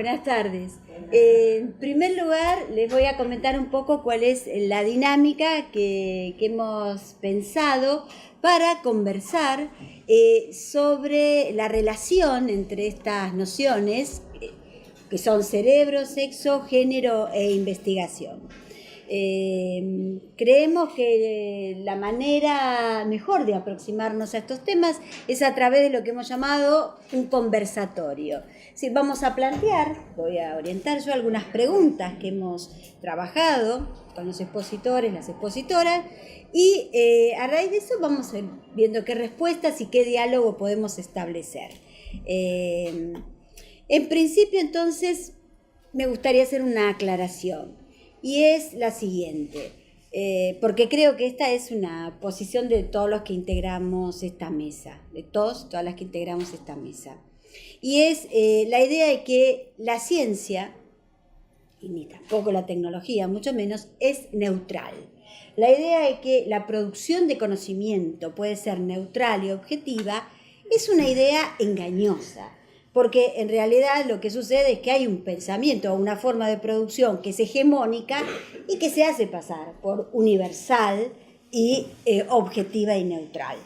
Buenas tardes. En primer lugar, les voy a comentar un poco cuál es la dinámica que hemos pensado para conversar sobre la relación entre estas nociones que son cerebro, sexo, género e investigación. Creemos que la manera mejor de aproximarnos a estos temas es a través de lo que hemos llamado un conversatorio. Es decir, vamos a plantear, voy a orientar yo algunas preguntas que hemos trabajado con los expositores, las expositoras, y a raíz de eso vamos a ir viendo qué respuestas y qué diálogo podemos establecer. En principio, entonces, me gustaría hacer una aclaración. Y es la siguiente, porque creo que esta es una posición de todos los que integramos esta mesa, de todas las que integramos esta mesa. Y es la idea de que la ciencia, y ni tampoco la tecnología, mucho menos, es neutral. La idea de que la producción de conocimiento puede ser neutral y objetiva es una idea engañosa. Porque en realidad lo que sucede es que hay un pensamiento o una forma de producción que es hegemónica y que se hace pasar por universal y objetiva y neutral.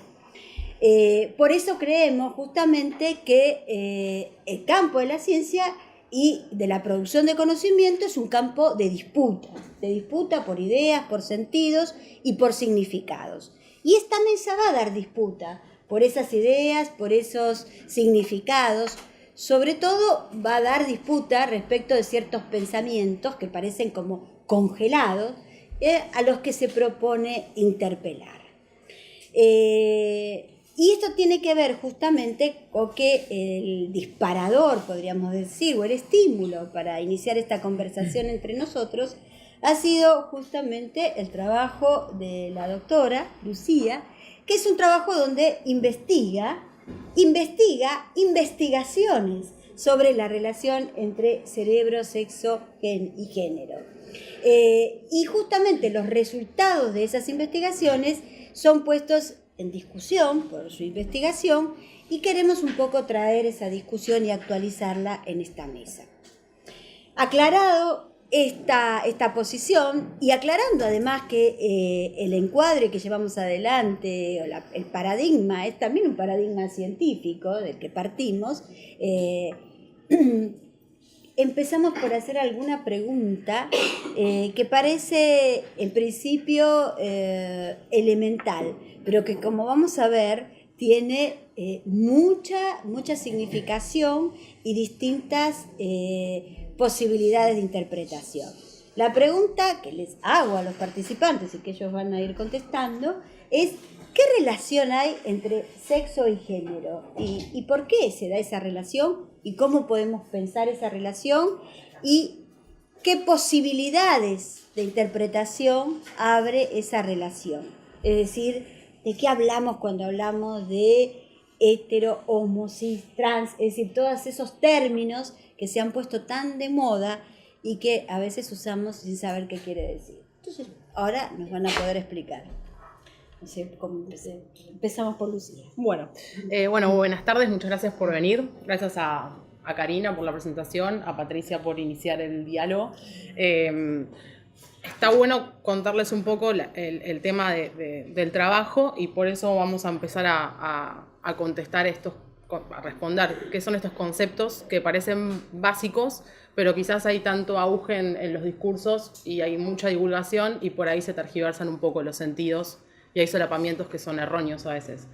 Por eso creemos justamente que el campo de la ciencia y de la producción de conocimiento es un campo de disputa por ideas, por sentidos y por significados. Y esta mesa va a dar disputa por esas ideas, por esos significados. Sobre todo va a dar disputa respecto de ciertos pensamientos que parecen como congelados a los que se propone interpelar. Y esto tiene que ver justamente con que el disparador, podríamos decir, o el estímulo para iniciar esta conversación entre nosotros ha sido justamente el trabajo de la doctora Lucía, que es un trabajo donde investiga investigaciones sobre la relación entre cerebro, sexo y género. Y justamente los resultados de esas investigaciones son puestos en discusión por su investigación y queremos un poco traer esa discusión y actualizarla en esta mesa. Aclarado esta posición y aclarando además que el encuadre que llevamos adelante, o el paradigma, es también un paradigma científico del que partimos, empezamos por hacer alguna pregunta que parece en principio elemental, pero que como vamos a ver tiene mucha significación y distintas posibilidades de interpretación. La pregunta que les hago a los participantes y que ellos van a ir contestando es ¿qué relación hay entre sexo y género? ¿Y por qué se da esa relación? ¿Y cómo podemos pensar esa relación? ¿Y qué posibilidades de interpretación abre esa relación? Es decir, ¿de qué hablamos cuando hablamos de hetero, homo, cis, trans? Es decir, todos esos términos que se han puesto tan de moda y que a veces usamos sin saber qué quiere decir. Entonces, ahora nos van a poder explicar. No sé cómo empezamos por Lucía. Bueno, buenas tardes, muchas gracias por venir. Gracias a Karina por la presentación, a Patricia por iniciar el diálogo. Está bueno contarles un poco el tema del trabajo y por eso vamos a empezar a contestar a responder qué son estos conceptos que parecen básicos, pero quizás hay tanto auge en los discursos y hay mucha divulgación y por ahí se tergiversan un poco los sentidos y hay solapamientos que son erróneos a veces.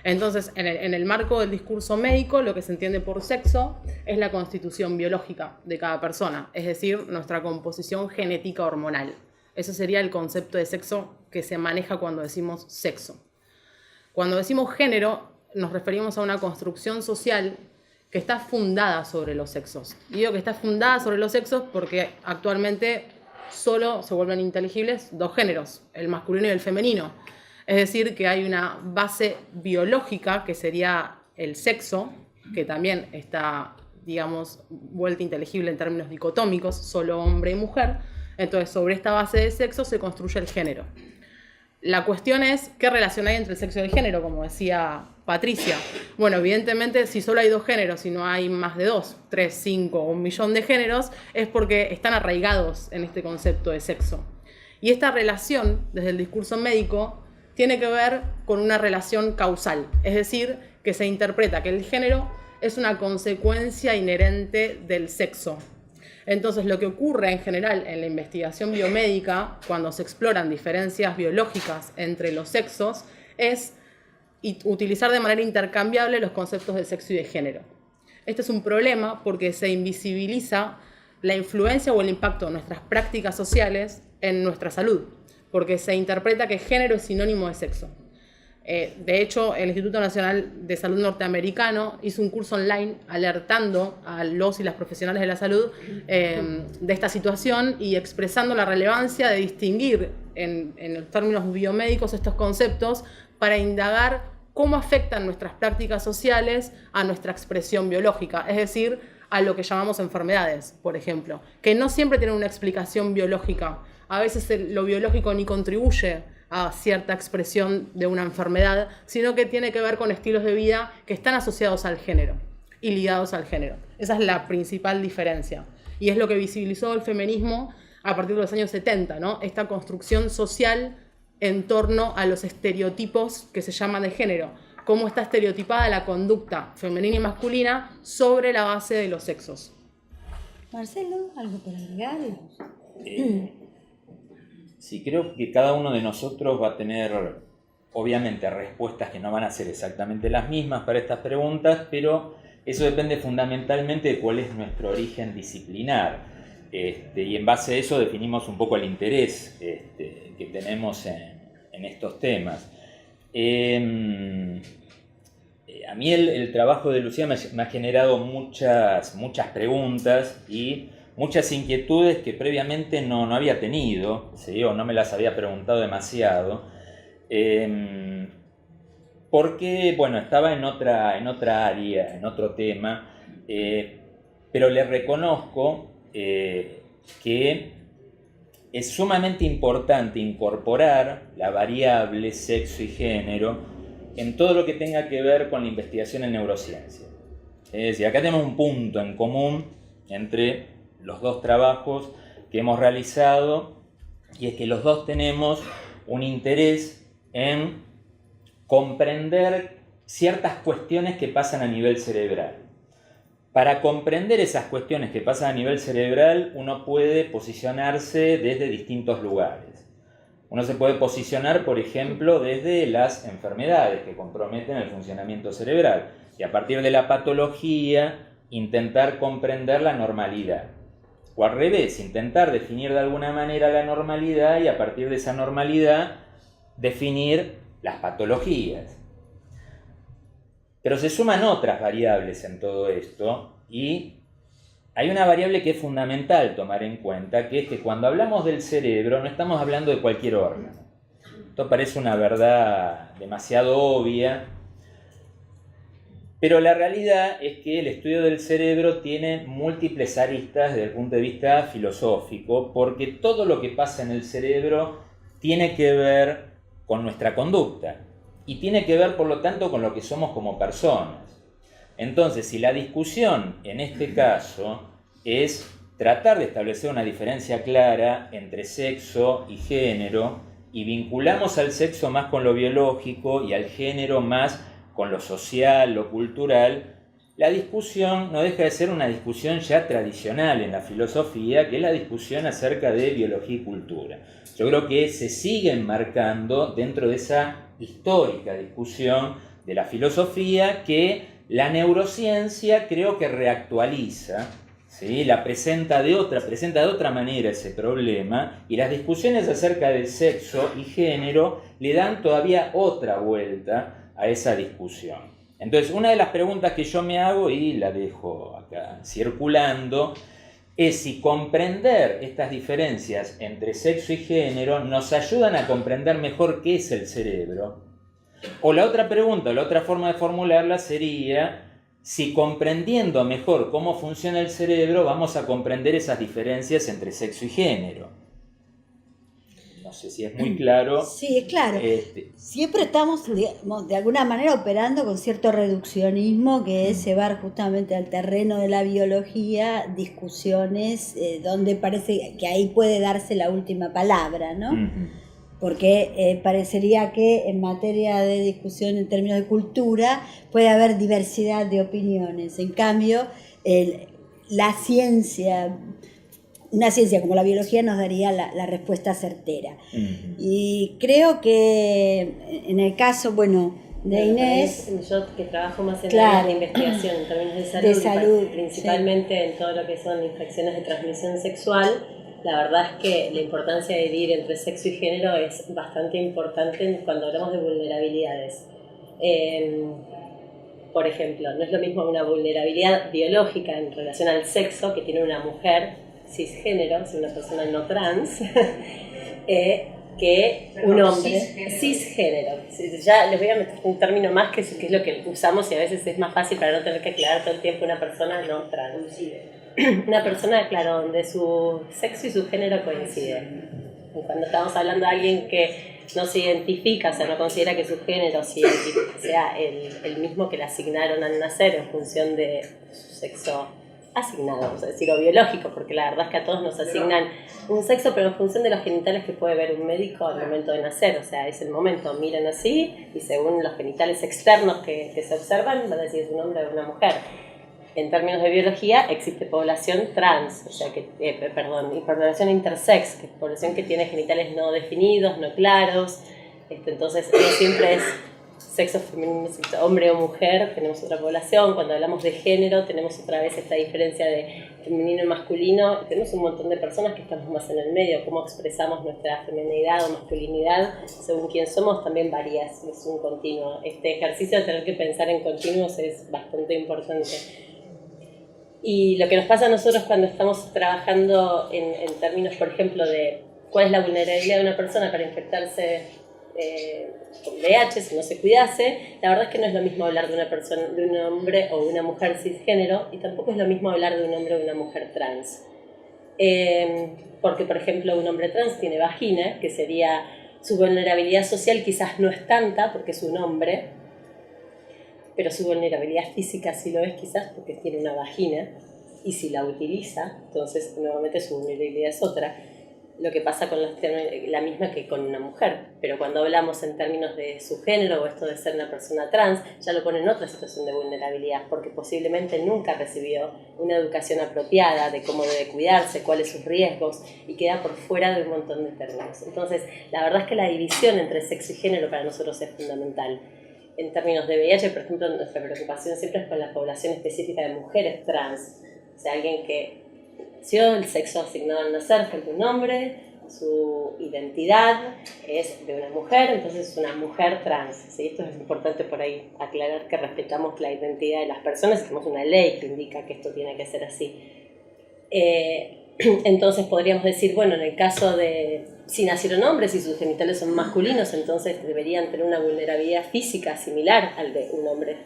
Entonces, en el marco del discurso médico, lo que se entiende por sexo es la constitución biológica de cada persona, es decir, nuestra composición genética hormonal. Ese sería el concepto de sexo que se maneja cuando decimos sexo. Cuando decimos género, nos referimos a una construcción social que está fundada sobre los sexos. Y digo que está fundada sobre los sexos porque actualmente solo se vuelven inteligibles dos géneros, el masculino y el femenino. Es decir, que hay una base biológica que sería el sexo, que también está, digamos, vuelta inteligible en términos dicotómicos, solo hombre y mujer. Entonces, sobre esta base de sexo se construye el género. La cuestión es qué relación hay entre el sexo y el género, como decía Patricia. Bueno, evidentemente, si solo hay 2 géneros y no hay más de 2, 3, 5 o 1.000.000 de géneros, es porque están arraigados en este concepto de sexo. Y esta relación, desde el discurso médico, tiene que ver con una relación causal, es decir, que se interpreta que el género es una consecuencia inherente del sexo. Entonces, lo que ocurre en general en la investigación biomédica, cuando se exploran diferencias biológicas entre los sexos, es utilizar de manera intercambiable los conceptos de sexo y de género. Este es un problema porque se invisibiliza la influencia o el impacto de nuestras prácticas sociales en nuestra salud, porque se interpreta que género es sinónimo de sexo. De hecho, el Instituto Nacional de Salud norteamericano hizo un curso online alertando a los y las profesionales de la salud de esta situación y expresando la relevancia de distinguir en términos biomédicos estos conceptos para indagar cómo afectan nuestras prácticas sociales a nuestra expresión biológica, es decir, a lo que llamamos enfermedades, por ejemplo, que no siempre tienen una explicación biológica. A veces lo biológico ni contribuye a cierta expresión de una enfermedad, sino que tiene que ver con estilos de vida que están asociados al género y ligados al género. Esa es la principal diferencia. Y es lo que visibilizó el feminismo a partir de los años 70, ¿no? Esta construcción social en torno a los estereotipos que se llaman de género. Cómo está estereotipada la conducta femenina y masculina sobre la base de los sexos. Marcelo, ¿algo para agregar? Sí, creo que cada uno de nosotros va a tener, obviamente, respuestas que no van a ser exactamente las mismas para estas preguntas, pero eso depende fundamentalmente de cuál es nuestro origen disciplinar. Y en base a eso definimos un poco el interés que tenemos en estos temas. A mí el trabajo de Lucía me ha generado muchas preguntas y muchas inquietudes que previamente no había tenido, ¿sí? O no me las había preguntado demasiado, porque, bueno, estaba en otra área, en otro tema, pero le reconozco que es sumamente importante incorporar la variable sexo y género en todo lo que tenga que ver con la investigación en neurociencia. Es decir, acá tenemos un punto en común entre los dos trabajos que hemos realizado, y es que los dos tenemos un interés en comprender ciertas cuestiones que pasan a nivel cerebral. Para comprender esas cuestiones que pasan a nivel cerebral, uno puede posicionarse desde distintos lugares. Uno se puede posicionar, por ejemplo, desde las enfermedades que comprometen el funcionamiento cerebral, y a partir de la patología intentar comprender la normalidad. O al revés, intentar definir de alguna manera la normalidad y a partir de esa normalidad definir las patologías. Pero se suman otras variables en todo esto y hay una variable que es fundamental tomar en cuenta, que es que cuando hablamos del cerebro no estamos hablando de cualquier órgano. Esto parece una verdad demasiado obvia, pero la realidad es que el estudio del cerebro tiene múltiples aristas desde el punto de vista filosófico, porque todo lo que pasa en el cerebro tiene que ver con nuestra conducta y tiene que ver, por lo tanto, con lo que somos como personas. Entonces, si la discusión en este caso es tratar de establecer una diferencia clara entre sexo y género, y vinculamos al sexo más con lo biológico y al género más con lo social, lo cultural, la discusión no deja de ser una discusión ya tradicional en la filosofía, que es la discusión acerca de biología y cultura. Yo creo que se sigue enmarcando dentro de esa histórica discusión de la filosofía que la neurociencia creo que reactualiza, ¿sí? Presenta de otra manera ese problema, y las discusiones acerca del sexo y género le dan todavía otra vuelta a esa discusión. Entonces, una de las preguntas que yo me hago, y la dejo acá circulando, es si comprender estas diferencias entre sexo y género nos ayudan a comprender mejor qué es el cerebro. O la otra pregunta, la otra forma de formularla sería si comprendiendo mejor cómo funciona el cerebro vamos a comprender esas diferencias entre sexo y género. No sé si es muy claro. Sí, es claro. Siempre estamos, digamos, de alguna manera operando con cierto reduccionismo, que es llevar justamente al terreno de la biología discusiones donde parece que ahí puede darse la última palabra, ¿no? Porque parecería que en materia de discusión en términos de cultura puede haber diversidad de opiniones. En cambio, la ciencia, una ciencia como la biología, nos daría la respuesta certera. Y creo que en el caso, bueno, de Inés... Yo que trabajo más en claro, la investigación en términos de salud principalmente sí, en todo lo que son infecciones de transmisión sexual, la verdad es que la importancia de dividir entre sexo y género es bastante importante cuando hablamos de vulnerabilidades. Por ejemplo, no es lo mismo una vulnerabilidad biológica en relación al sexo que tiene una mujer cisgénero, una persona no trans, que un hombre cisgénero. Ya les voy a meter un término más que es lo que usamos y a veces es más fácil para no tener que aclarar todo el tiempo una persona no trans. Una persona, claro, donde su sexo y su género coinciden. Cuando estamos hablando de alguien que no se identifica, o sea, no considera que su género sea el mismo que le asignaron al nacer en función de su sexo asignado, vamos a decirlo, biológico, porque la verdad es que a todos nos asignan un sexo, pero en función de los genitales que puede ver un médico al momento de nacer, o sea, es el momento, miran así, y según los genitales externos que se observan, van a decir es un hombre o una mujer. En términos de biología, existe población trans, o sea, y población intersex, que es población que tiene genitales no definidos, no claros, entonces no siempre es sexo femenino, hombre o mujer, tenemos otra población. Cuando hablamos de género tenemos otra vez esta diferencia de femenino y masculino, tenemos un montón de personas que estamos más en el medio, cómo expresamos nuestra feminidad o masculinidad según quién somos también varía, es un continuo. Este ejercicio de tener que pensar en continuos es bastante importante. Y lo que nos pasa a nosotros cuando estamos trabajando en términos, por ejemplo, de cuál es la vulnerabilidad de una persona para infectarse con VIH si no se cuidase, la verdad es que no es lo mismo hablar de una persona, de un hombre o una mujer cisgénero, y tampoco es lo mismo hablar de un hombre o una mujer trans. Porque, por ejemplo, un hombre trans tiene vagina, que sería su vulnerabilidad social quizás no es tanta porque es un hombre, pero su vulnerabilidad física sí lo es quizás porque tiene una vagina, y si la utiliza, entonces nuevamente su vulnerabilidad es otra. Lo que pasa con la misma que con una mujer, pero cuando hablamos en términos de su género o esto de ser una persona trans, ya lo pone en otra situación de vulnerabilidad, porque posiblemente nunca recibió una educación apropiada de cómo debe cuidarse, cuáles sus riesgos, y queda por fuera de un montón de términos. Entonces, la verdad es que la división entre sexo y género para nosotros es fundamental. En términos de VIH, por ejemplo, nuestra preocupación siempre es con la población específica de mujeres trans, o sea, alguien que el sexo asignado al nacer fue de un hombre, su identidad es de una mujer, entonces es una mujer trans. ¿Sí? Esto es importante por ahí aclarar que respetamos la identidad de las personas y tenemos una ley que indica que esto tiene que ser así. Entonces podríamos decir, bueno, en el caso de si nacieron hombres y sus genitales son masculinos, entonces deberían tener una vulnerabilidad física similar al de un hombre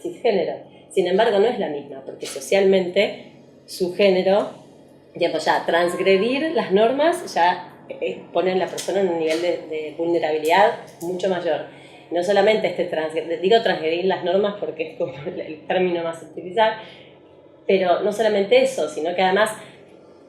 cisgénero. Sin embargo, no es la misma, porque socialmente su género, digamos, ya transgredir las normas ya pone a la persona en un nivel de vulnerabilidad mucho mayor. No solamente digo transgredir las normas porque es como el término más a utilizar, pero no solamente eso, sino que además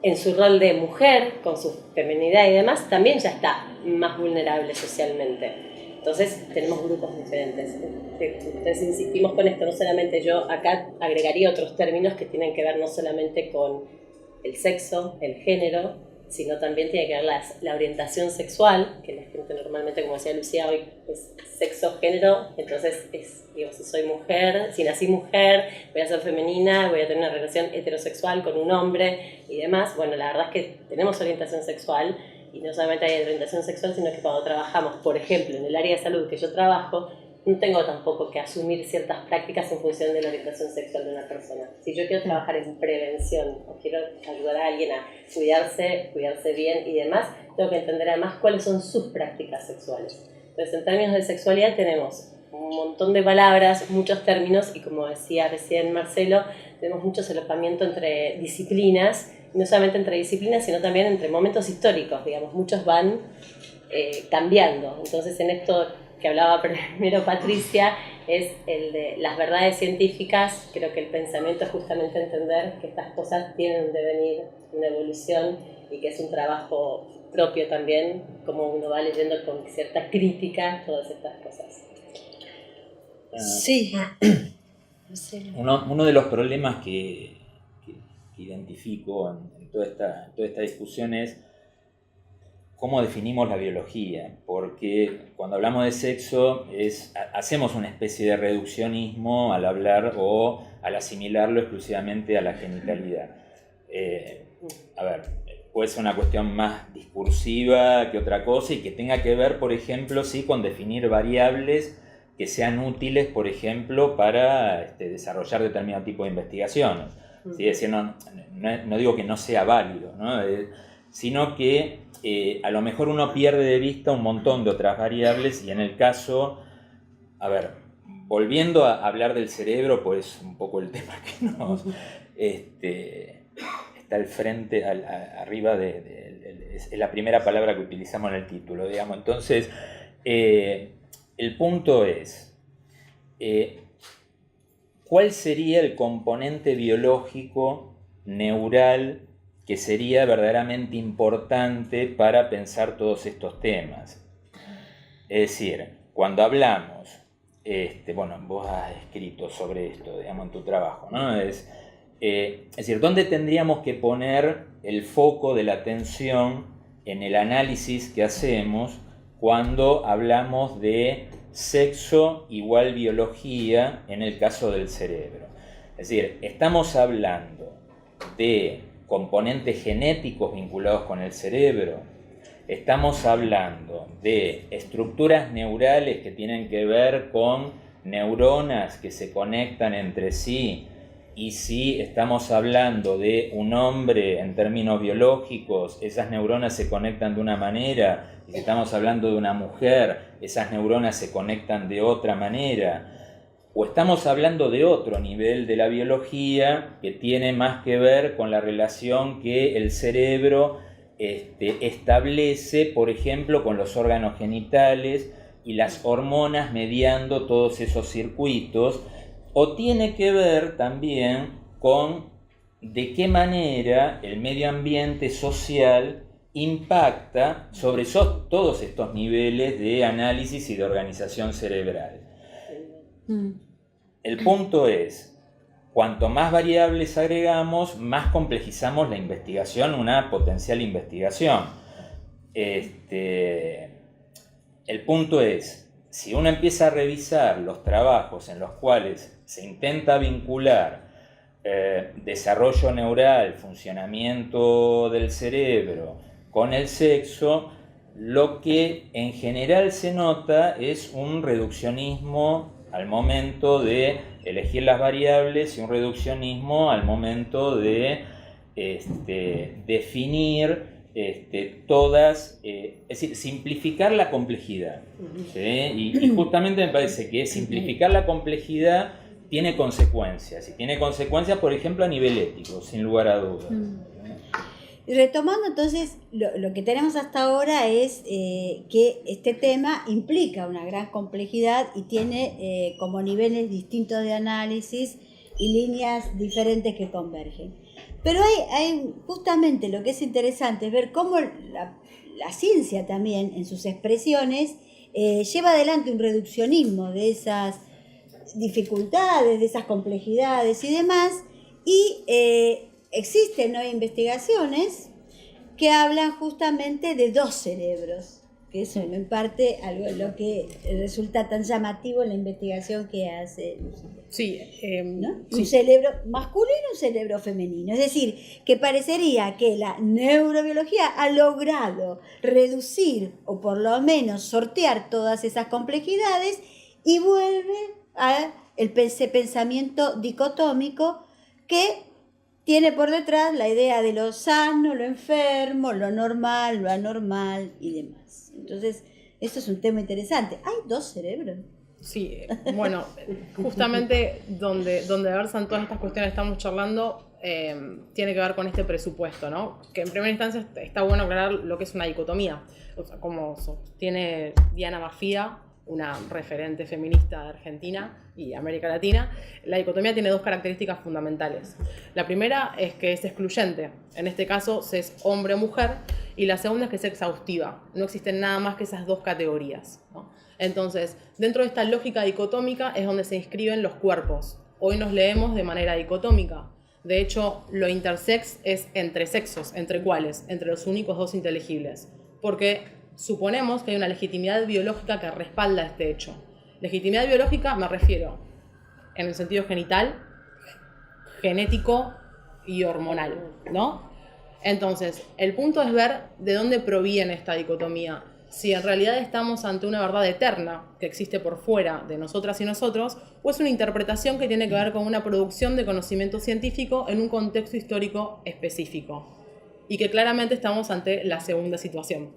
en su rol de mujer, con su feminidad y demás, también ya está más vulnerable socialmente. Entonces tenemos grupos diferentes. Entonces insistimos con esto, no solamente yo acá agregaría otros términos que tienen que ver no solamente con el sexo, el género, sino también tiene que ver la orientación sexual, que la gente normalmente, como decía Lucía hoy, es sexo, género, entonces digo, si soy mujer, si nací mujer, voy a ser femenina, voy a tener una relación heterosexual con un hombre y demás. Bueno, la verdad es que tenemos orientación sexual, y no solamente hay orientación sexual, sino que cuando trabajamos, por ejemplo, en el área de salud que yo trabajo, no tengo tampoco que asumir ciertas prácticas en función de la orientación sexual de una persona. Si yo quiero trabajar en prevención o quiero ayudar a alguien a cuidarse bien y demás, tengo que entender además cuáles son sus prácticas sexuales. Entonces, en términos de sexualidad tenemos un montón de palabras, muchos términos, y como decía recién Marcelo, tenemos mucho solapamiento entre disciplinas, no solamente entre disciplinas, sino también entre momentos históricos, digamos, muchos van cambiando. Entonces, en esto que hablaba primero Patricia, es el de las verdades científicas. Creo que el pensamiento es justamente entender que estas cosas tienen un devenir, una evolución, y que es un trabajo propio también, como uno va leyendo con cierta crítica todas estas cosas. Sí. Uno de los problemas que identifico en toda esta discusión es cómo definimos la biología, porque cuando hablamos de sexo hacemos una especie de reduccionismo al hablar o al asimilarlo exclusivamente a la genitalidad. A ver, puede ser una cuestión más discursiva que otra cosa y que tenga que ver, por ejemplo, sí, con definir variables que sean útiles, por ejemplo, para desarrollar determinado tipo de investigaciones. ¿Sí? Es decir, no digo que no sea válido, ¿no? Sino que a lo mejor uno pierde de vista un montón de otras variables, y en el caso, a ver, volviendo a hablar del cerebro, pues un poco el tema que nos está al frente, arriba es la primera palabra que utilizamos en el título, digamos. Entonces, el punto es, ¿cuál sería el componente biológico, neural, que sería verdaderamente importante para pensar todos estos temas? Es decir, cuando hablamos, bueno, vos has escrito sobre esto, digamos, en tu trabajo, ¿no? Es decir, ¿dónde tendríamos que poner el foco de la atención en el análisis que hacemos cuando hablamos de sexo igual biología en el caso del cerebro? Es decir, estamos hablando de componentes genéticos vinculados con el cerebro, estamos hablando de estructuras neurales que tienen que ver con neuronas que se conectan entre sí, y si estamos hablando de un hombre en términos biológicos, esas neuronas se conectan de una manera, y si estamos hablando de una mujer, esas neuronas se conectan de otra manera. O estamos hablando de otro nivel de la biología que tiene más que ver con la relación que el cerebro establece, por ejemplo, con los órganos genitales y las hormonas mediando todos esos circuitos, o tiene que ver también con de qué manera el medio ambiente social impacta sobre todos estos niveles de análisis y de organización cerebral. El punto es, cuanto más variables agregamos, más complejizamos la investigación, una potencial investigación. El punto es, si uno empieza a revisar los trabajos en los cuales se intenta vincular desarrollo neural, funcionamiento del cerebro con el sexo, lo que en general se nota es un reduccionismo al momento de elegir las variables y un reduccionismo al momento de definir todas, es decir, simplificar la complejidad. ¿Sí? Y justamente me parece que simplificar la complejidad tiene consecuencias, y tiene consecuencias, por ejemplo, a nivel ético, sin lugar a dudas. Y retomando entonces, lo que tenemos hasta ahora es que este tema implica una gran complejidad y tiene como niveles distintos de análisis y líneas diferentes que convergen. Pero hay justamente lo que es interesante es ver cómo la ciencia también en sus expresiones lleva adelante un reduccionismo de esas dificultades, de esas complejidades y demás, y existen hoy investigaciones que hablan justamente de dos cerebros, que eso en parte algo lo que resulta tan llamativo en la investigación que hace Lucía. Sí, ¿no? Sí. Un cerebro masculino y un cerebro femenino. Es decir, que parecería que la neurobiología ha logrado reducir o por lo menos sortear todas esas complejidades y vuelve a ese pensamiento dicotómico que tiene por detrás la idea de lo sano, lo enfermo, lo normal, lo anormal y demás. Entonces, esto es un tema interesante. ¿Hay dos cerebros? Sí, bueno, justamente donde versan todas estas cuestiones que estamos charlando, tiene que ver con este presupuesto, ¿no? Que en primera instancia está bueno aclarar lo que es una dicotomía. O sea, como sostiene Diana Mafia, una referente feminista de Argentina y América Latina, la dicotomía tiene dos características fundamentales. La primera es que es excluyente, en este caso se es hombre o mujer, y la segunda es que es exhaustiva, no existen nada más que esas dos categorías, ¿no? Entonces, dentro de esta lógica dicotómica es donde se inscriben los cuerpos. Hoy nos leemos de manera dicotómica. De hecho, lo intersex es entre sexos, ¿entre cuáles? Entre los únicos dos inteligibles. Porque suponemos que hay una legitimidad biológica que respalda este hecho. Legitimidad biológica me refiero en el sentido genital, genético y hormonal, ¿no? Entonces, el punto es ver de dónde proviene esta dicotomía. Si en realidad estamos ante una verdad eterna que existe por fuera de nosotras y nosotros, o es una interpretación que tiene que ver con una producción de conocimiento científico en un contexto histórico específico. Y que claramente estamos ante la segunda situación.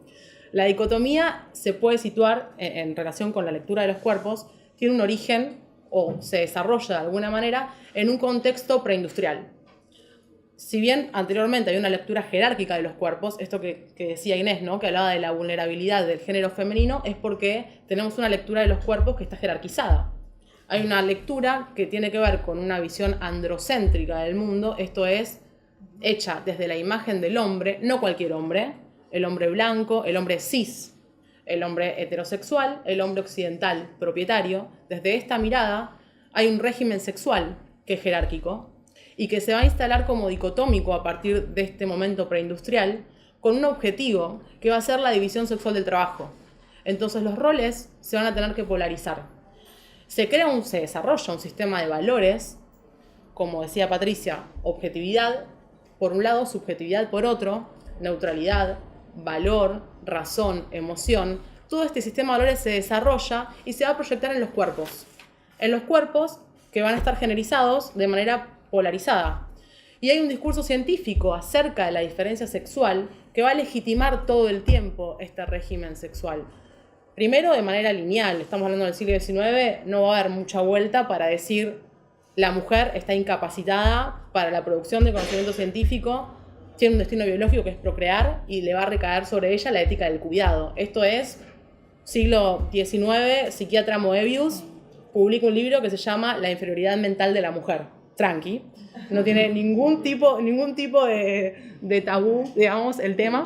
La dicotomía se puede situar en relación con la lectura de los cuerpos, tiene un origen o se desarrolla de alguna manera en un contexto preindustrial. Si bien anteriormente hay una lectura jerárquica de los cuerpos, esto que decía Inés, ¿no? Que hablaba de la vulnerabilidad del género femenino, es porque tenemos una lectura de los cuerpos que está jerarquizada. Hay una lectura que tiene que ver con una visión androcéntrica del mundo, esto es, hecha desde la imagen del hombre, no cualquier hombre, el hombre blanco, el hombre cis, el hombre heterosexual, el hombre occidental, propietario. Desde esta mirada hay un régimen sexual que es jerárquico, y que se va a instalar como dicotómico a partir de este momento preindustrial, con un objetivo que va a ser la división sexual del trabajo. Entonces los roles se van a tener que polarizar. Se desarrolla un sistema de valores, como decía Patricia, objetividad por un lado, subjetividad por otro, neutralidad, valor, razón, emoción. Todo este sistema de valores se desarrolla y se va a proyectar en los cuerpos. En los cuerpos que van a estar generizados de manera polarizada. Y hay un discurso científico acerca de la diferencia sexual que va a legitimar todo el tiempo este régimen sexual. Primero, de manera lineal, estamos hablando del siglo XIX, no va a haber mucha vuelta para decir la mujer está incapacitada para la producción de conocimiento científico, tiene un destino biológico que es procrear y le va a recaer sobre ella la ética del cuidado. Esto es siglo XIX, psiquiatra Moebius publica un libro que se llama La inferioridad mental de la mujer. Tranqui, no tiene ningún tipo de tabú, digamos, el tema,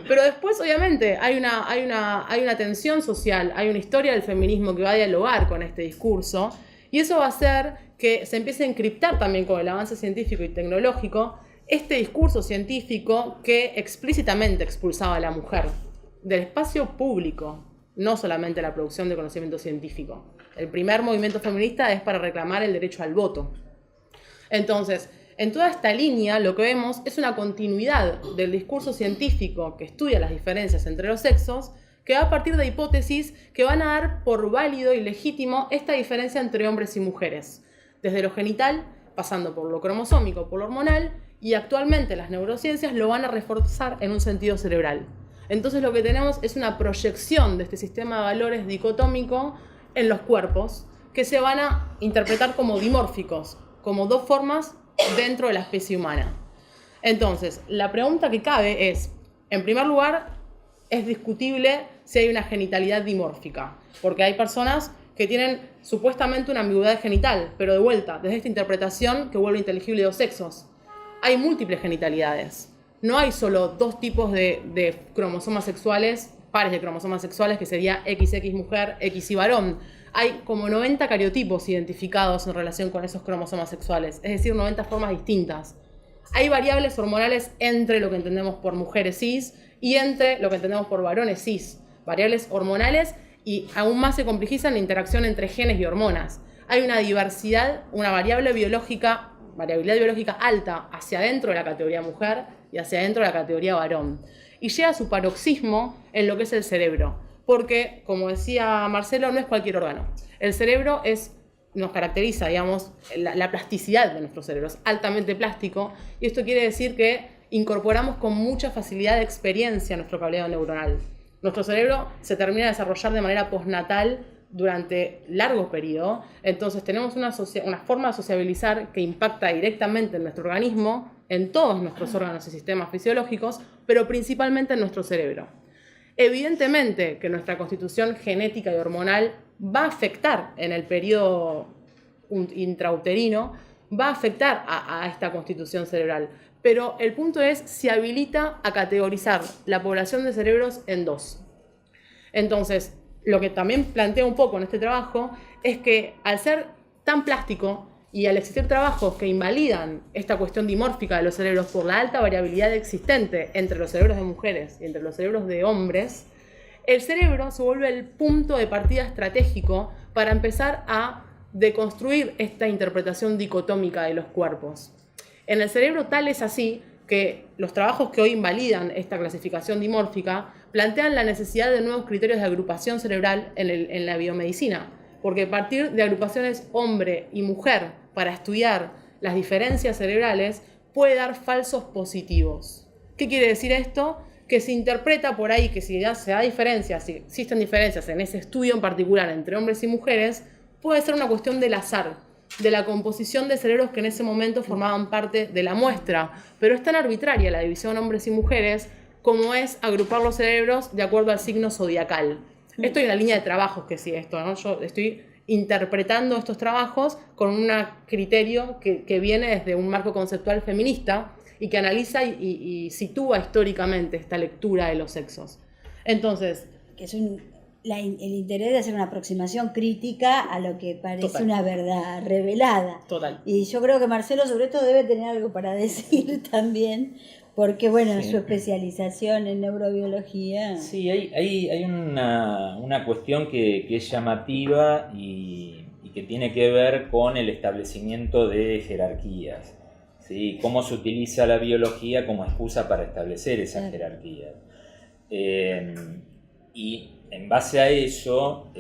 pero después obviamente hay una tensión social, hay una historia del feminismo que va a dialogar con este discurso, y eso va a hacer que se empiece a encriptar también con el avance científico y tecnológico este discurso científico que explícitamente expulsaba a la mujer del espacio público, no solamente la producción de conocimiento científico. El primer movimiento feminista es para reclamar el derecho al voto. Entonces, en toda esta línea lo que vemos es una continuidad del discurso científico que estudia las diferencias entre los sexos, que va a partir de hipótesis que van a dar por válido y legítimo esta diferencia entre hombres y mujeres, desde lo genital, pasando por lo cromosómico, por lo hormonal, y actualmente las neurociencias lo van a reforzar en un sentido cerebral. Entonces lo que tenemos es una proyección de este sistema de valores dicotómico en los cuerpos, que se van a interpretar como dimórficos, como dos formas dentro de la especie humana. Entonces, la pregunta que cabe es, en primer lugar, es discutible si hay una genitalidad dimórfica, porque hay personas que tienen supuestamente una ambigüedad genital, pero de vuelta, desde esta interpretación que vuelve inteligible dos sexos. Hay múltiples genitalidades. No hay solo dos tipos de cromosomas sexuales, pares de cromosomas sexuales, que sería XX mujer, XY varón. Hay como 90 cariotipos identificados en relación con esos cromosomas sexuales, es decir, 90 formas distintas. Hay variables hormonales entre lo que entendemos por mujeres cis y entre lo que entendemos por varones cis. Variables hormonales, y aún más se complejiza la interacción entre genes y hormonas. Hay una diversidad, una variabilidad biológica alta hacia adentro de la categoría mujer y hacia adentro de la categoría varón. Y llega a su paroxismo en lo que es el cerebro. Porque, como decía Marcelo, no es cualquier órgano. El cerebro nos caracteriza, digamos, la plasticidad de nuestro cerebro, es altamente plástico, y esto quiere decir que incorporamos con mucha facilidad de experiencia nuestro cableado neuronal. Nuestro cerebro se termina de desarrollar de manera postnatal durante largos periodos, entonces tenemos una forma de sociabilizar que impacta directamente en nuestro organismo, en todos nuestros órganos y sistemas fisiológicos, pero principalmente en nuestro cerebro. Evidentemente que nuestra constitución genética y hormonal va a afectar en el periodo intrauterino, va a afectar a esta constitución cerebral, pero el punto es si habilita a categorizar la población de cerebros en dos. Entonces, lo que también planteo un poco en este trabajo es que al ser tan plástico y al existir trabajos que invalidan esta cuestión dimórfica de los cerebros por la alta variabilidad existente entre los cerebros de mujeres y entre los cerebros de hombres, el cerebro se vuelve el punto de partida estratégico para empezar a deconstruir esta interpretación dicotómica de los cuerpos. En el cerebro tal es así que los trabajos que hoy invalidan esta clasificación dimórfica plantean la necesidad de nuevos criterios de agrupación cerebral en la biomedicina, porque a partir de agrupaciones hombre y mujer para estudiar las diferencias cerebrales puede dar falsos positivos. ¿Qué quiere decir esto? Que se interpreta por ahí que si se da diferencias, si existen diferencias en ese estudio en particular entre hombres y mujeres, puede ser una cuestión del azar, de la composición de cerebros que en ese momento formaban parte de la muestra. Pero es tan arbitraria la división hombres y mujeres como es agrupar los cerebros de acuerdo al signo zodiacal. Esto es una línea de trabajos que sigue esto, ¿no? Yo estoy interpretando estos trabajos con un criterio que viene desde un marco conceptual feminista y que analiza y sitúa históricamente esta lectura de los sexos. Entonces, que es el interés de hacer una aproximación crítica a lo que parece Total. una verdad revelada. Total. Y yo creo que Marcelo sobre esto debe tener algo para decir también, porque bueno, Sí. su especialización en neurobiología. Sí, hay una cuestión que es llamativa y que tiene que ver con el establecimiento de jerarquías, ¿sí? Cómo se utiliza la biología como excusa para establecer esas jerarquías. Y en base a eso,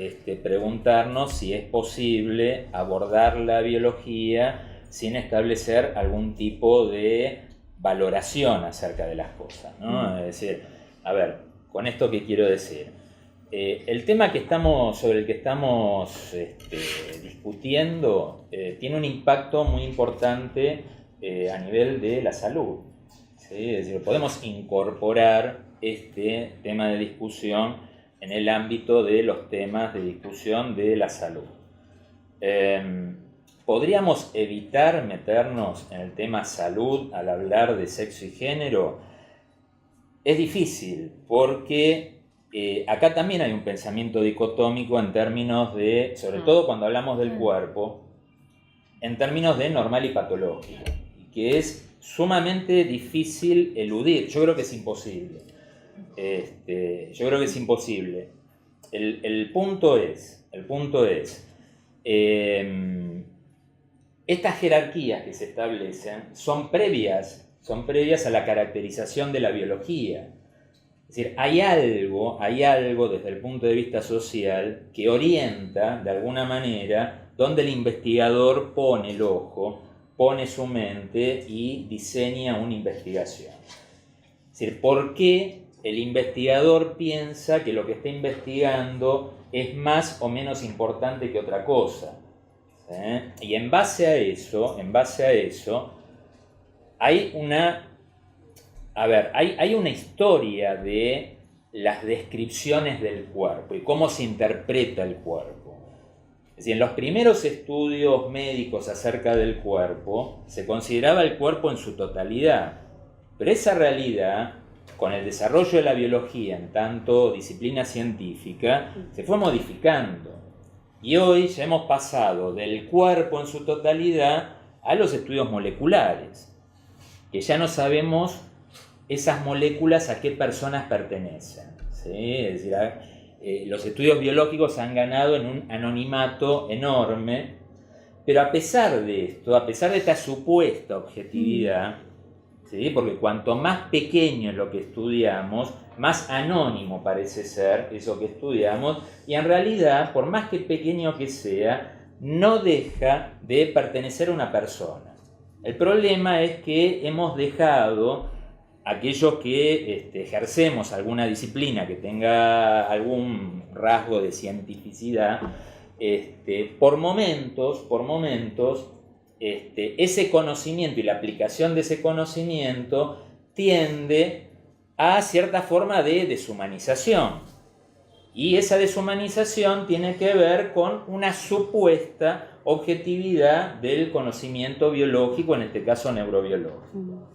preguntarnos si es posible abordar la biología sin establecer algún tipo de valoración acerca de las cosas, ¿no? Es decir, a ver, con esto qué quiero decir. El tema sobre el que estamos discutiendo tiene un impacto muy importante a nivel de la salud, ¿sí? Es decir, podemos incorporar este tema de discusión en el ámbito de los temas de discusión de la salud. ¿Podríamos evitar meternos en el tema salud al hablar de sexo y género? Es difícil porque acá también hay un pensamiento dicotómico en términos de, sobre todo cuando hablamos del cuerpo, en términos de normal y patológico, que es sumamente difícil eludir. Yo creo que es imposible. Yo creo que es imposible. El punto es, estas jerarquías que se establecen son previas a la caracterización de la biología. Es decir, hay algo desde el punto de vista social que orienta de alguna manera donde el investigador pone el ojo, pone su mente y diseña una investigación. Es decir, ¿por qué el investigador piensa que lo que está investigando es más o menos importante que otra cosa? ¿Sí? Y en base a eso, hay una historia de las descripciones del cuerpo y cómo se interpreta el cuerpo. Es decir, en los primeros estudios médicos acerca del cuerpo se consideraba el cuerpo en su totalidad, pero esa realidad, con el desarrollo de la biología en tanto disciplina científica, se fue modificando. Y hoy ya hemos pasado del cuerpo en su totalidad a los estudios moleculares, que ya no sabemos esas moléculas a qué personas pertenecen, ¿sí? Es decir, los estudios biológicos han ganado en un anonimato enorme, pero a pesar de esto, a pesar de esta supuesta objetividad, ¿sí? Porque cuanto más pequeño es lo que estudiamos, más anónimo parece ser eso que estudiamos, y en realidad, por más que pequeño que sea, no deja de pertenecer a una persona. El problema es que hemos dejado aquellos que ejercemos alguna disciplina que tenga algún rasgo de cientificidad, por momentos, ese conocimiento y la aplicación de ese conocimiento tiende a cierta forma de deshumanización. Y esa deshumanización tiene que ver con una supuesta objetividad del conocimiento biológico, en este caso neurobiológico.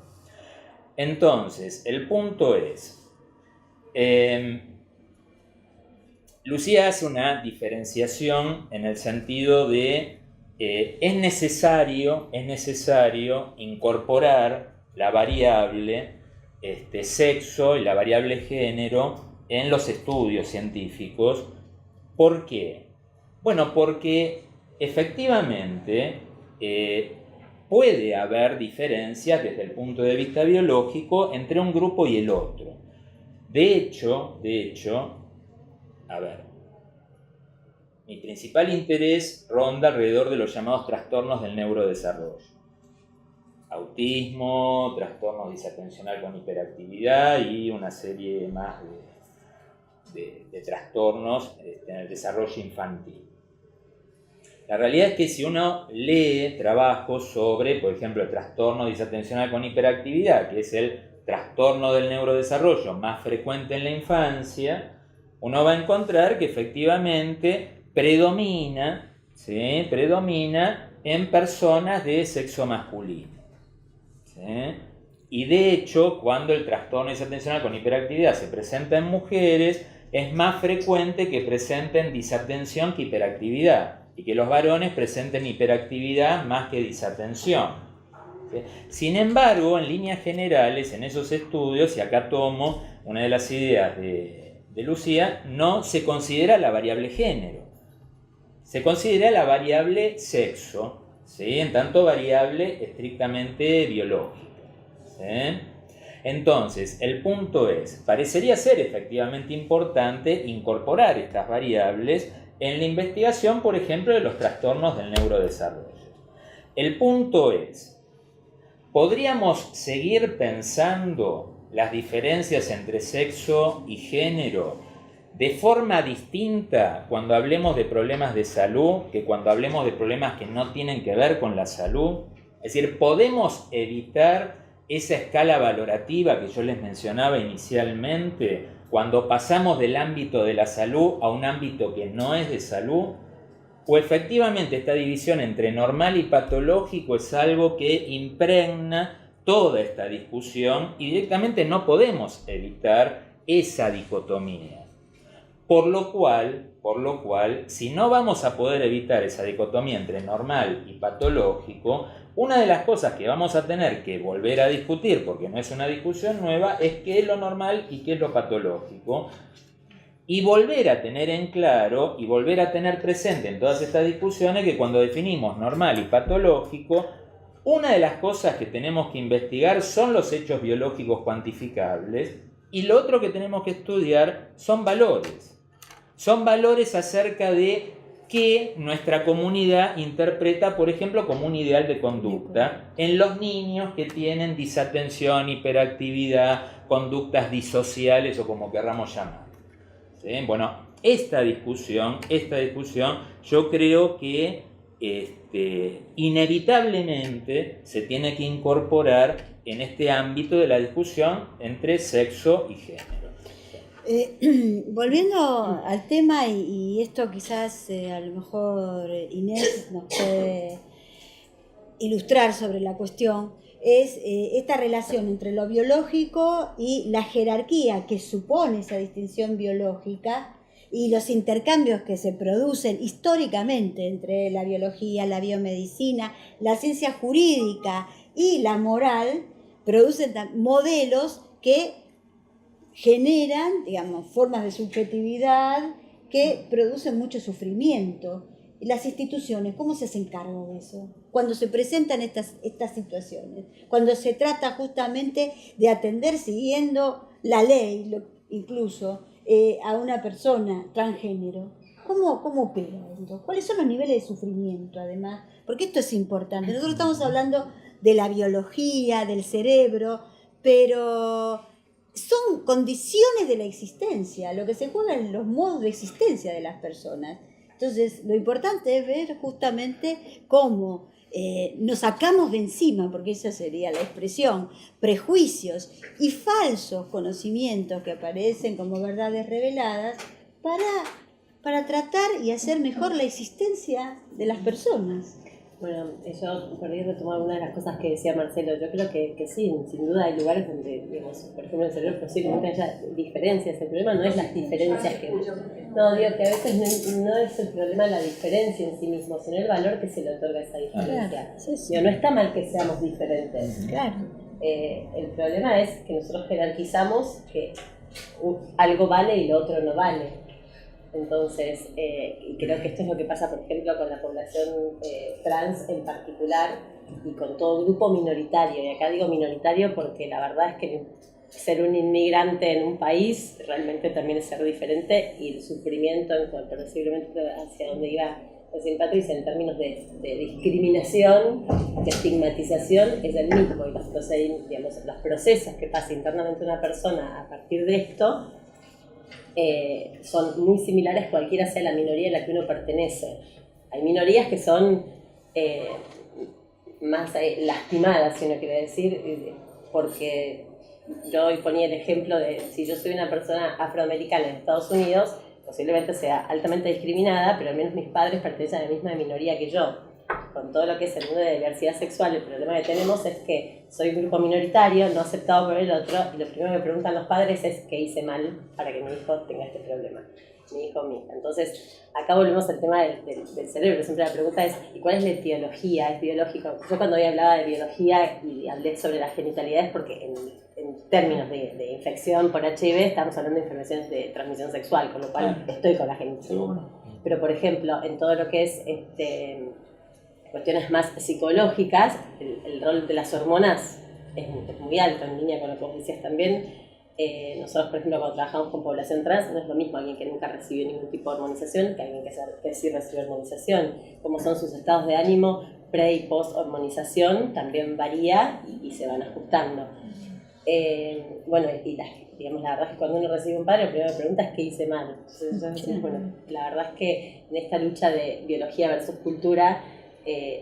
Entonces, el punto es, Lucía hace una diferenciación en el sentido de es necesario incorporar la variable sexo y la variable género en los estudios científicos. ¿Por qué? Bueno, porque efectivamente puede haber diferencias desde el punto de vista biológico entre un grupo y el otro. De hecho, a ver, mi principal interés ronda alrededor de los llamados trastornos del neurodesarrollo. Autismo, trastorno disatencional con hiperactividad y una serie más de trastornos en el desarrollo infantil. La realidad es que si uno lee trabajos sobre, por ejemplo, el trastorno disatencional con hiperactividad, que es el trastorno del neurodesarrollo más frecuente en la infancia, uno va a encontrar que efectivamente predomina en personas de sexo masculino. ¿Sí? Y de hecho, cuando el trastorno disatencional con hiperactividad se presenta en mujeres, es más frecuente que presenten disatención que hiperactividad, y que los varones presenten hiperactividad más que disatención. ¿Sí? Sin embargo, en líneas generales, en esos estudios, y acá tomo una de las ideas de Lucía, no se considera la variable género, se considera la variable sexo, ¿sí? En tanto variable estrictamente biológica. ¿Sí? Entonces, el punto es, parecería ser efectivamente importante incorporar estas variables en la investigación, por ejemplo, de los trastornos del neurodesarrollo. El punto es, ¿podríamos seguir pensando las diferencias entre sexo y género de forma distinta cuando hablemos de problemas de salud que cuando hablemos de problemas que no tienen que ver con la salud? Es decir, ¿podemos evitar esa escala valorativa que yo les mencionaba inicialmente cuando pasamos del ámbito de la salud a un ámbito que no es de salud? ¿O efectivamente esta división entre normal y patológico es algo que impregna toda esta discusión y directamente no podemos evitar esa dicotomía? Por lo cual, si no vamos a poder evitar esa dicotomía entre normal y patológico, una de las cosas que vamos a tener que volver a discutir, porque no es una discusión nueva, es qué es lo normal y qué es lo patológico, y volver a tener en claro y volver a tener presente en todas estas discusiones que cuando definimos normal y patológico, una de las cosas que tenemos que investigar son los hechos biológicos cuantificables, y lo otro que tenemos que estudiar son valores. Son valores acerca de qué nuestra comunidad interpreta, por ejemplo, como un ideal de conducta en los niños que tienen disatención, hiperactividad, conductas disociales o como querramos llamar. ¿Sí? Bueno, esta discusión yo creo que inevitablemente se tiene que incorporar en este ámbito de la discusión entre sexo y género. Volviendo al tema, y esto quizás a lo mejor Inés nos puede ilustrar sobre la cuestión, es esta relación entre lo biológico y la jerarquía que supone esa distinción biológica y los intercambios que se producen históricamente entre la biología, la biomedicina, la ciencia jurídica y la moral, producen modelos que generan, digamos, formas de subjetividad que producen mucho sufrimiento. ¿Y las instituciones cómo se hacen cargo de eso? Cuando se presentan estas situaciones, cuando se trata justamente de atender siguiendo la ley, incluso a una persona transgénero, ¿cómo opera esto? ¿Cuáles son los niveles de sufrimiento, además? Porque esto es importante. Nosotros estamos hablando de la biología, del cerebro, pero son condiciones de la existencia, lo que se juega en los modos de existencia de las personas. Entonces, lo importante es ver justamente cómo nos sacamos de encima, porque esa sería la expresión, prejuicios y falsos conocimientos que aparecen como verdades reveladas para tratar y hacer mejor la existencia de las personas. Bueno, yo por ahí retomar una de las cosas que decía Marcelo. Yo creo que sí, sin duda hay lugares donde, digamos, por ejemplo, en el cerebro posiblemente haya diferencias. El problema no es las diferencias que... No, digo que a veces no es el problema la diferencia en sí mismo, sino el valor que se le otorga a esa diferencia. Claro, sí. Digo, no está mal que seamos diferentes. Claro. El problema es que nosotros jerarquizamos que algo vale y lo otro no vale. Entonces, y creo que esto es lo que pasa, por ejemplo, con la población trans en particular y con todo grupo minoritario. Y acá digo minoritario porque la verdad es que ser un inmigrante en un país realmente también es ser diferente, y el sufrimiento en cuanto posiblemente hacia donde iba recién Patricia en términos de discriminación, de estigmatización, es el mismo. Y los procesos que pasa internamente una persona a partir de esto son muy similares cualquiera sea la minoría a la que uno pertenece. Hay minorías que son más lastimadas, si uno quiere decir, porque yo hoy ponía el ejemplo de si yo soy una persona afroamericana en Estados Unidos, posiblemente sea altamente discriminada, pero al menos mis padres pertenecen a la misma minoría que yo. Con todo lo que es el mundo de diversidad sexual, el problema que tenemos es que soy un grupo minoritario, no aceptado por el otro, y lo primero que me preguntan los padres es qué hice mal para que mi hijo tenga este problema, mi hijo o mi hija. Entonces, acá volvemos al tema del cerebro. Siempre la pregunta es, ¿y cuál es la etiología? ¿Es biológico? Yo cuando hoy hablaba de biología y hablé sobre las genitalidades, porque en términos de infección por HIV estamos hablando de enfermedades de transmisión sexual, con lo cual estoy con la genitalidad. Pero, por ejemplo, en todo lo que es cuestiones más psicológicas, el rol de las hormonas es muy alto, en línea con lo que vos decías también. Nosotros, por ejemplo, cuando trabajamos con población trans, no es lo mismo alguien que nunca recibió ningún tipo de hormonización que alguien que sí recibió hormonización. Como son sus estados de ánimo pre y post hormonización también varía y se van ajustando. Bueno, y digamos, la verdad es que cuando uno recibe un padre, la primera pregunta es qué hice mal. Entonces, bueno, la verdad es que en esta lucha de biología versus cultura,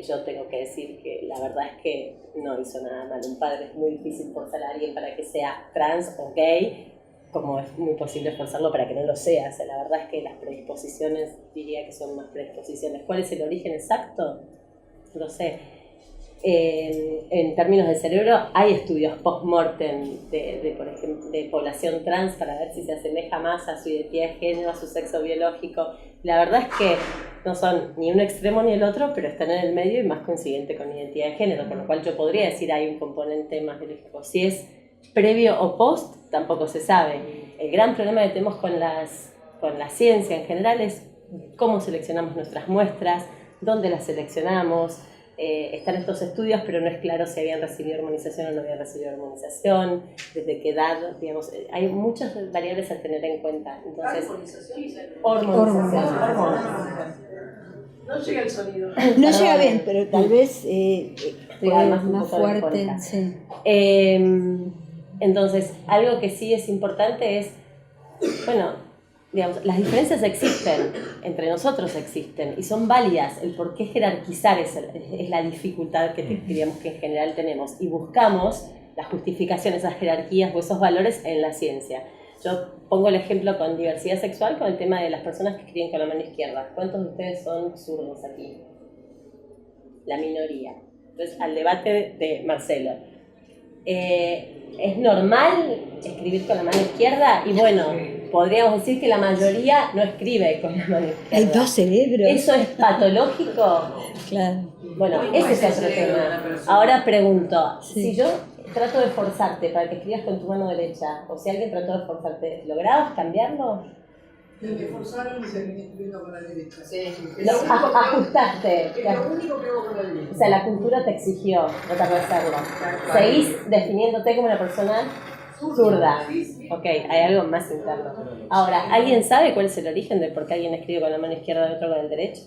yo tengo que decir que la verdad es que no hizo nada mal un padre. Es muy difícil forzar a alguien para que sea trans o gay, como es muy posible forzarlo para que no lo sea. O sea, la verdad es que las predisposiciones, diría que son más predisposiciones. ¿Cuál es el origen exacto? No lo sé. En términos de cerebro, hay estudios post-mortem por ejemplo, de población trans para ver si se asemeja más a su identidad de género, a su sexo biológico. La verdad es que no son ni un extremo ni el otro, pero están en el medio y más coincidente con identidad de género, con lo cual yo podría decir hay un componente más biológico. Si es previo o post, tampoco se sabe. El gran problema que tenemos con la ciencia en general es cómo seleccionamos nuestras muestras, dónde las seleccionamos. Están estos estudios, pero no es claro si habían recibido hormonización o no habían recibido hormonización, desde qué edad, digamos, hay muchas variables a tener en cuenta. Entonces, hormonización. No llega el sonido. No llega bien, pero tal vez más fuerte. Sí. Entonces, algo que sí es importante es, bueno, digamos, las diferencias existen, entre nosotros existen, y son válidas. El por qué jerarquizar es la dificultad que diríamos que en general tenemos, y buscamos la justificación, esas jerarquías o esos valores en la ciencia. Yo pongo el ejemplo con diversidad sexual, con el tema de las personas que escriben con la mano izquierda. ¿Cuántos de ustedes son zurdos aquí? La minoría. Entonces, al debate de Marcelo. ¿Es normal escribir con la mano izquierda? Y bueno, podríamos decir que la mayoría no escribe con la mano izquierda. Hay dos cerebros. ¿Eso es patológico? Claro. Bueno, ese es otro tema. Ahora pregunto, Sí. si yo trato de forzarte para que escribas con tu mano derecha, o si alguien trató de forzarte, ¿lograbas cambiarlo? El que forzaron se viene escribiendo con la derecha. Sí. Ajustaste. Es lo único que hago con la derecha. O sea, la cultura te exigió tratar de hacerlo. ¿Seguís definiéndote como una persona zurda? Ok, hay algo más interno. Ahora, ¿alguien sabe cuál es el origen de por qué alguien escribe con la mano izquierda y otro con el derecho?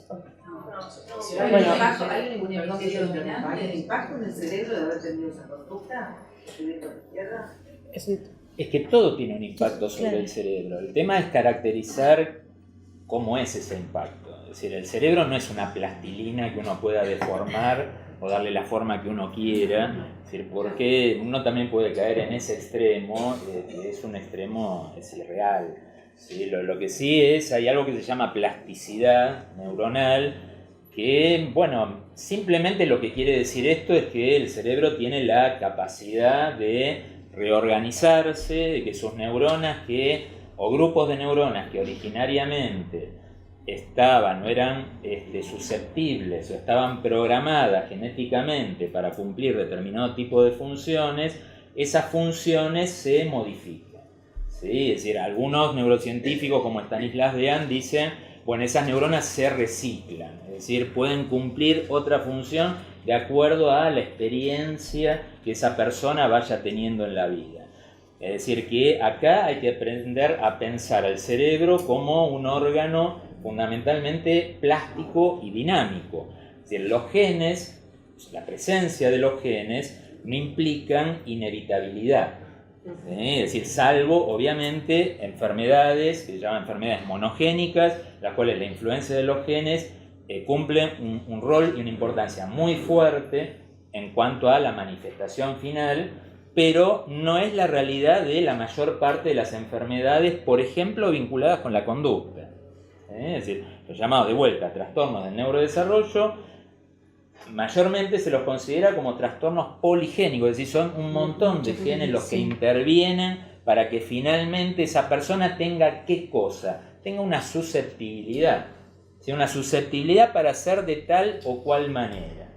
¿Hay un impacto dominante, hay un impacto en el cerebro de haber tenido esa conducta? Es que todo tiene un impacto sobre el cerebro. El tema es caracterizar cómo es ese impacto. Es decir, el cerebro no es una plastilina que uno pueda deformar o darle la forma que uno quiera. Es decir, porque uno también puede caer en ese extremo, que es un extremo irreal. ¿Sí? Lo que sí es, hay algo que se llama plasticidad neuronal, que, bueno, simplemente lo que quiere decir esto es que el cerebro tiene la capacidad de reorganizarse, de que sus neuronas o grupos de neuronas que originariamente estaban o eran susceptibles o estaban programadas genéticamente para cumplir determinado tipo de funciones, esas funciones se modifican. ¿Sí? Es decir, algunos neurocientíficos como Stanislas Dehaene dicen, bueno, esas neuronas se reciclan, es decir, pueden cumplir otra función de acuerdo a la experiencia que esa persona vaya teniendo en la vida. Es decir, que acá hay que aprender a pensar al cerebro como un órgano fundamentalmente plástico y dinámico. Es decir, los genes, la presencia de los genes, no implican inevitabilidad. Es decir, salvo obviamente enfermedades que se llaman enfermedades monogénicas, las cuales la influencia de los genes cumple un rol y una importancia muy fuerte en cuanto a la manifestación final, pero no es la realidad de la mayor parte de las enfermedades, por ejemplo, vinculadas con la conducta. Es decir, los llamados de vuelta trastornos del neurodesarrollo, mayormente se los considera como trastornos poligénicos, es decir, son un montón de genes los que intervienen para que finalmente esa persona tenga ¿qué cosa? Tenga una susceptibilidad. ¿Sí? Una susceptibilidad para ser de tal o cual manera.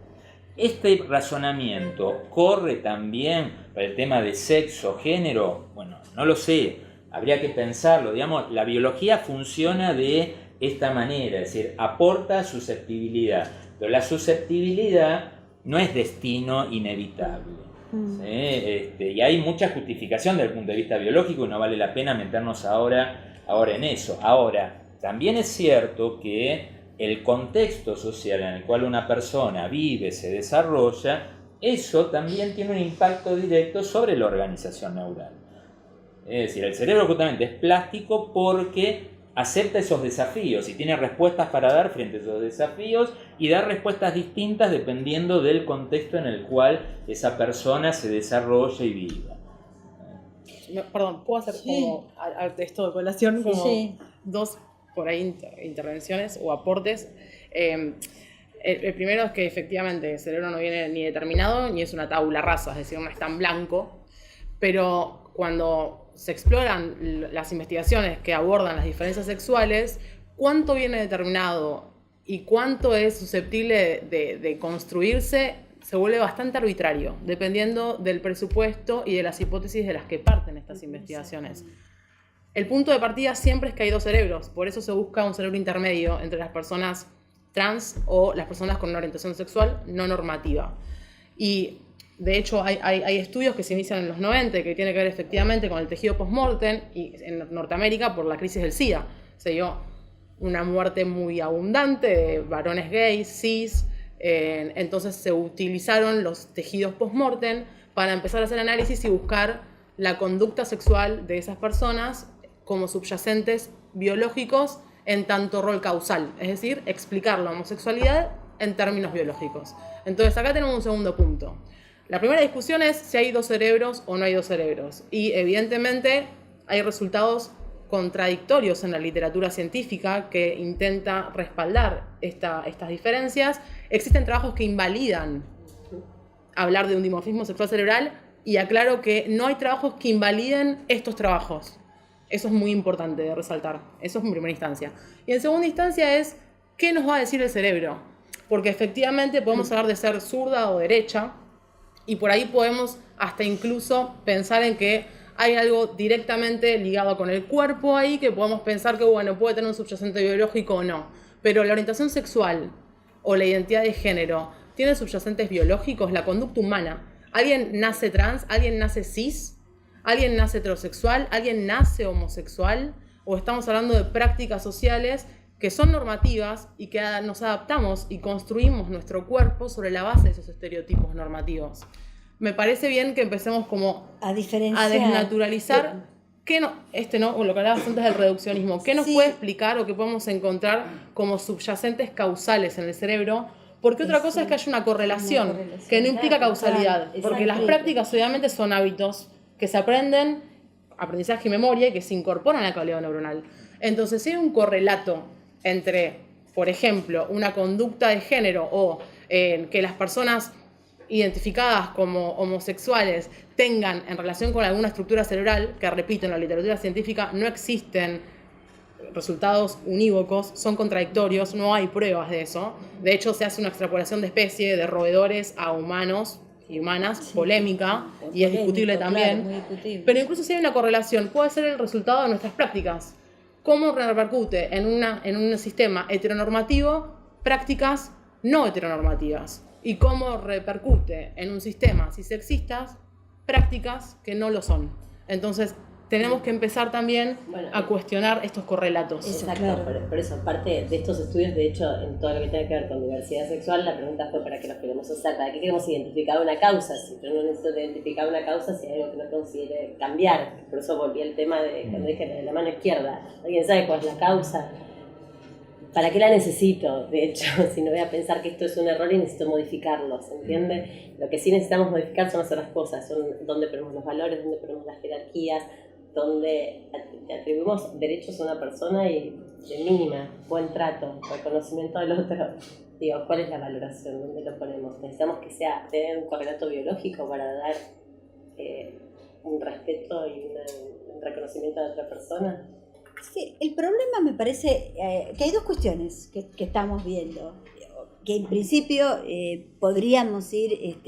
Este razonamiento corre también para el tema de sexo, género. Bueno, no lo sé, habría que pensarlo. Digamos, la biología funciona de esta manera, es decir, aporta susceptibilidad. Pero la susceptibilidad no es destino inevitable. ¿Sí? Y hay mucha justificación desde el punto de vista biológico y no vale la pena meternos ahora en eso. Ahora, también es cierto que el contexto social en el cual una persona vive, se desarrolla, eso también tiene un impacto directo sobre la organización neural. Es decir, el cerebro justamente es plástico porque acepta esos desafíos y tiene respuestas para dar frente a esos desafíos y dar respuestas distintas dependiendo del contexto en el cual esa persona se desarrolla y viva. Perdón, ¿puedo hacer como esto de colación? Como dos por ahí intervenciones o aportes. El primero es que efectivamente el cerebro no viene ni determinado ni es una tabula rasa, es decir, no es tan blanco, pero cuando se exploran las investigaciones que abordan las diferencias sexuales, cuánto viene determinado y cuánto es susceptible de construirse se vuelve bastante arbitrario, dependiendo del presupuesto y de las hipótesis de las que parten estas investigaciones. El punto de partida siempre es que hay dos cerebros, por eso se busca un cerebro intermedio entre las personas trans o las personas con una orientación sexual no normativa. Y de hecho, hay estudios que se inician en los 90 que tienen que ver efectivamente con el tejido post-mortem y en Norteamérica por la crisis del SIDA. Se dio una muerte muy abundante de varones gays, cis, entonces se utilizaron los tejidos post-mortem para empezar a hacer análisis y buscar la conducta sexual de esas personas como subyacentes biológicos en tanto rol causal, es decir, explicar la homosexualidad en términos biológicos. Entonces acá tenemos un segundo punto. La primera discusión es si hay dos cerebros o no hay dos cerebros. Y evidentemente hay resultados contradictorios en la literatura científica que intenta respaldar estas diferencias. Existen trabajos que invalidan hablar de un dimorfismo sexual cerebral y aclaro que no hay trabajos que invaliden estos trabajos. Eso es muy importante de resaltar. Eso es en primera instancia. Y en segunda instancia es, ¿qué nos va a decir el cerebro? Porque efectivamente podemos hablar de ser zurda o derecha, y por ahí podemos hasta incluso pensar en que hay algo directamente ligado con el cuerpo ahí, que podemos pensar que, bueno, puede tener un subyacente biológico o no. Pero la orientación sexual o la identidad de género, ¿tiene subyacentes biológicos? La conducta humana. ¿Alguien nace trans? ¿Alguien nace cis? ¿Alguien nace heterosexual? ¿Alguien nace homosexual? ¿O estamos hablando de prácticas sociales que son normativas y que nos adaptamos y construimos nuestro cuerpo sobre la base de esos estereotipos normativos? me parece bien que empecemos como A diferenciar. a desnaturalizar qué no, o lo que hablabas antes del reduccionismo, qué nos Sí. puede explicar o qué podemos encontrar como subyacentes causales en el cerebro, porque otra cosa es que haya una correlación, que no implica causalidad, porque las prácticas obviamente son hábitos que se aprenden, aprendizaje y memoria, y que se incorporan a la calidad neuronal. Entonces, si hay un correlato entre, por ejemplo, una conducta de género o que las personas identificadas como homosexuales tengan en relación con alguna estructura cerebral, que repito, en la literatura científica no existen resultados unívocos, son contradictorios, no hay pruebas de eso. De hecho, se hace una extrapolación de especie de roedores a humanos y humanas, polémica, y es discutible también. Claro, muy discutible. Pero incluso si hay una correlación, puede ser el resultado de nuestras prácticas. ¿Cómo repercute en un sistema heteronormativo prácticas no heteronormativas? ¿Y cómo repercute en un sistema cisexistas prácticas que no lo son? Entonces, tenemos que empezar también a cuestionar estos correlatos. Exacto, Claro. por eso, parte de estos estudios, de hecho, en todo lo que tiene que ver con diversidad sexual, la pregunta fue ¿para qué los queremos usar? ¿Para qué queremos identificar una causa? Si yo no necesito identificar una causa, si hay algo que no considere cambiar. Por eso volví al tema de cuando dije de la mano izquierda. ¿Alguien sabe cuál es la causa? ¿Para qué la necesito? De hecho, si no voy a pensar que esto es un error y necesito modificarlo, ¿se entiende? Lo que sí necesitamos modificar son las otras cosas, son dónde ponemos los valores, dónde ponemos las jerarquías, donde atribuimos derechos a una persona y de mínima, buen trato, reconocimiento del otro. Digo, ¿cuál es la valoración? ¿Dónde lo ponemos? Necesitamos que tener un correlato biológico para dar un respeto y un reconocimiento a la otra persona. Sí, el problema me parece que hay dos cuestiones que estamos viendo, que en principio podríamos ir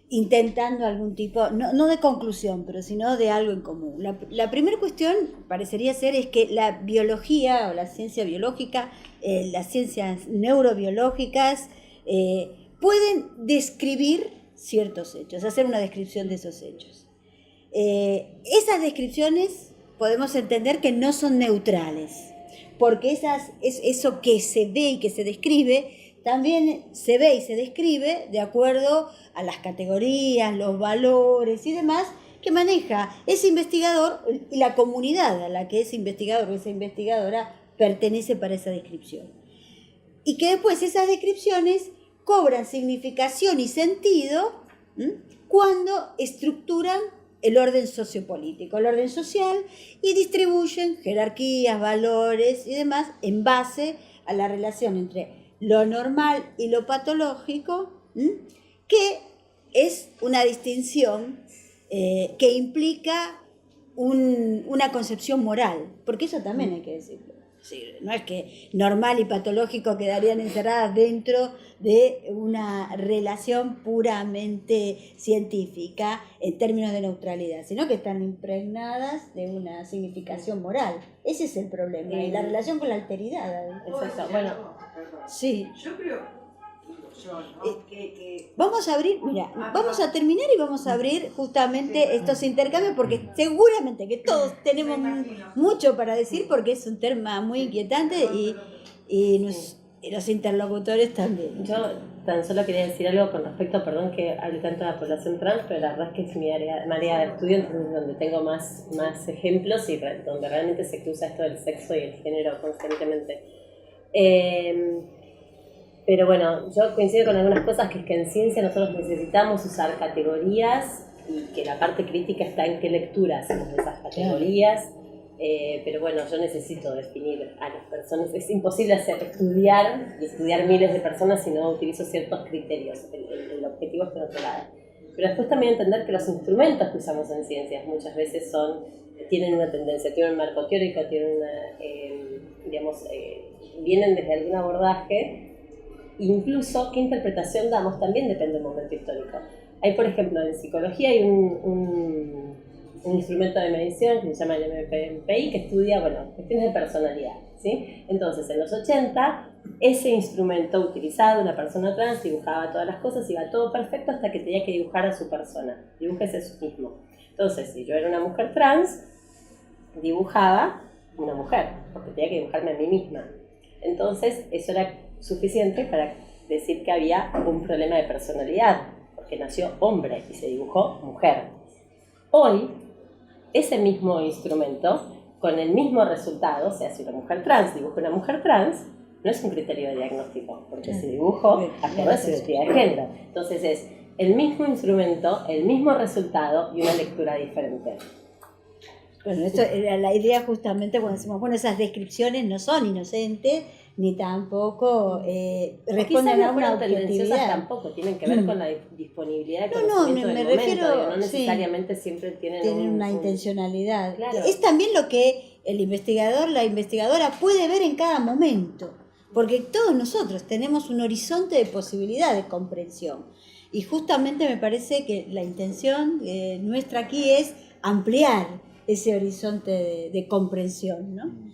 intentando algún tipo, no de conclusión, pero sino de algo en común. La primera cuestión parecería ser es que la biología o la ciencia biológica, las ciencias neurobiológicas pueden describir ciertos hechos, hacer una descripción de esos hechos. Esas descripciones podemos entender que no son neutrales, porque eso que se ve y que se describe, también se ve y se describe de acuerdo a las categorías, los valores y demás que maneja ese investigador y la comunidad a la que ese investigador o esa investigadora pertenece para esa descripción. Y que después esas descripciones cobran significación y sentido cuando estructuran el orden sociopolítico, el orden social, y distribuyen jerarquías, valores y demás en base a la relación entre lo normal y lo patológico, que es una distinción que implica una concepción moral, porque eso también hay que decirlo. Sí, no es que normal y patológico quedarían encerradas dentro de una relación puramente científica en términos de neutralidad, sino que están impregnadas de una significación moral. Ese es el problema, y la relación con la alteridad. Exacto, bueno. Sí. Yo creo, ¿no? que Vamos a abrir, mira, vamos a terminar y vamos a abrir justamente estos intercambios, porque seguramente que todos tenemos mucho para decir, porque es un tema muy inquietante y los interlocutores también. Yo tan solo quería decir algo con respecto, perdón que hable tanto de la población trans, pero la verdad es que es mi área de estudio, entonces donde tengo más ejemplos y donde realmente se cruza esto del sexo y el género constantemente. Pero bueno, yo coincido con algunas cosas, que es que en ciencia nosotros necesitamos usar categorías y que la parte crítica está en qué lectura hacemos de esas categorías. Pero bueno, yo necesito definir a las personas. Es imposible estudiar miles de personas si no utilizo ciertos criterios. El objetivo es por otro lado. Pero después también entender que los instrumentos que usamos en ciencias muchas veces tienen una tendencia, tienen un marco teórico, tienen vienen desde algún abordaje. Incluso qué interpretación damos también depende del momento histórico. Hay, por ejemplo, en psicología hay un instrumento de medición que se llama el MPI, que estudia, cuestiones de personalidad, ¿sí? Entonces, en los 80, ese instrumento utilizado, una persona trans dibujaba todas las cosas, iba todo perfecto hasta que tenía que dibujar a su persona, dibújese a sí mismo. Entonces, si yo era una mujer trans, dibujaba una mujer, porque tenía que dibujarme a mí misma. Entonces, eso era suficiente para decir que había un problema de personalidad, porque que nació hombre y se dibujó mujer. Hoy, ese mismo instrumento, con el mismo resultado, o sea, si una mujer trans dibuja una mujer trans, no es un criterio de diagnóstico, porque se dibujó acorde a su identidad de género. Entonces es el mismo instrumento, el mismo resultado y una lectura diferente. Bueno, esto era la idea justamente cuando decimos, bueno, esas descripciones no son inocentes, ni tampoco responden Quizás a no una fueron tendenciosas objetividad. tampoco, tienen que ver con la disponibilidad de No, conocimiento me del refiero, momento, digo, no sí, necesariamente siempre tienen una intencionalidad. Claro. Es también lo que el investigador, la investigadora puede ver en cada momento, porque todos nosotros tenemos un horizonte de posibilidad de comprensión. Y justamente me parece que la intención nuestra aquí es ampliar ese horizonte de comprensión, ¿no?